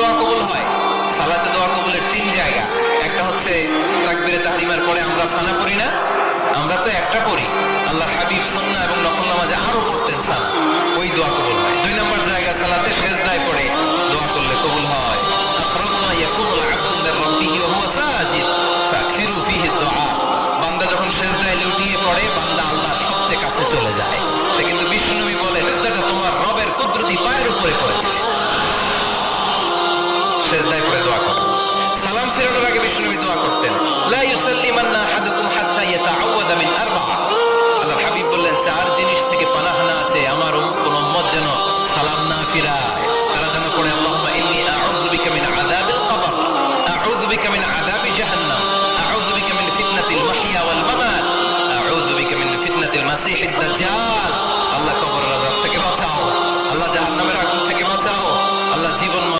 দোয়া কবুল হয়? সালাতে দোয়া কবুলের 3 জায়গা। একটা হচ্ছে তাকবীরে তাহরিমার পরে আমরা সানা পড়ি না, আমরা তো একটা পড়ি, আল্লাহর হাবিব সুন্নাহ এবং নফল নামাজে আরো পড়তেন সানা, ওই দোয়া কবুল হয়। 2 নম্বর জায়গা সালাতে সেজদায় পড়ে দোয়া করলে কবুল হয়। আকরাবু মা ইয়াকুনুল আবদু মির রাব্বিহি ওয়া হুয়া সাজিদ ফাকসিরু ফীহি দুআ। বান্দা যখন সেজদায় লুটিয়ে পড়ে, বান্দা আল্লাহর সবচেয়ে কাছে চলে যায়। এটা কিন্তু বিশ্বনবী বলে, সেজদাটা তোমার রবের কুদরতি পায়ের উপরে পড়েছে। সেজদায় পড়ে দোয়া করো। সালাম ফেরানোর আগে বিশ্বনবী দোয়া করতেন, লা ইউসাল্লিমান্না আহাদুকুম হাত্তা ইয়াতাআওয়াযা মিন আরবা'a। আল্লাহর হাবিব বললেন, 4 জিনিস থেকে পানাহানা আছে আমার কোন উম্মত যেন সালাম না ফিরায়। তারা যেন পড়ে, আল্লাহুম্মা ইন্নী আউযু বিকা মিন আযাবিল কবর, আউযু বিকা মিন আযাবি জাহান্নাম, আউযু বিকা মিন ফিতনাতিল মাহইয়া ওয়াল মামাত, আউযু বিকা মিন ফিতনাতিল মাসিহিদ দাজ্জাল।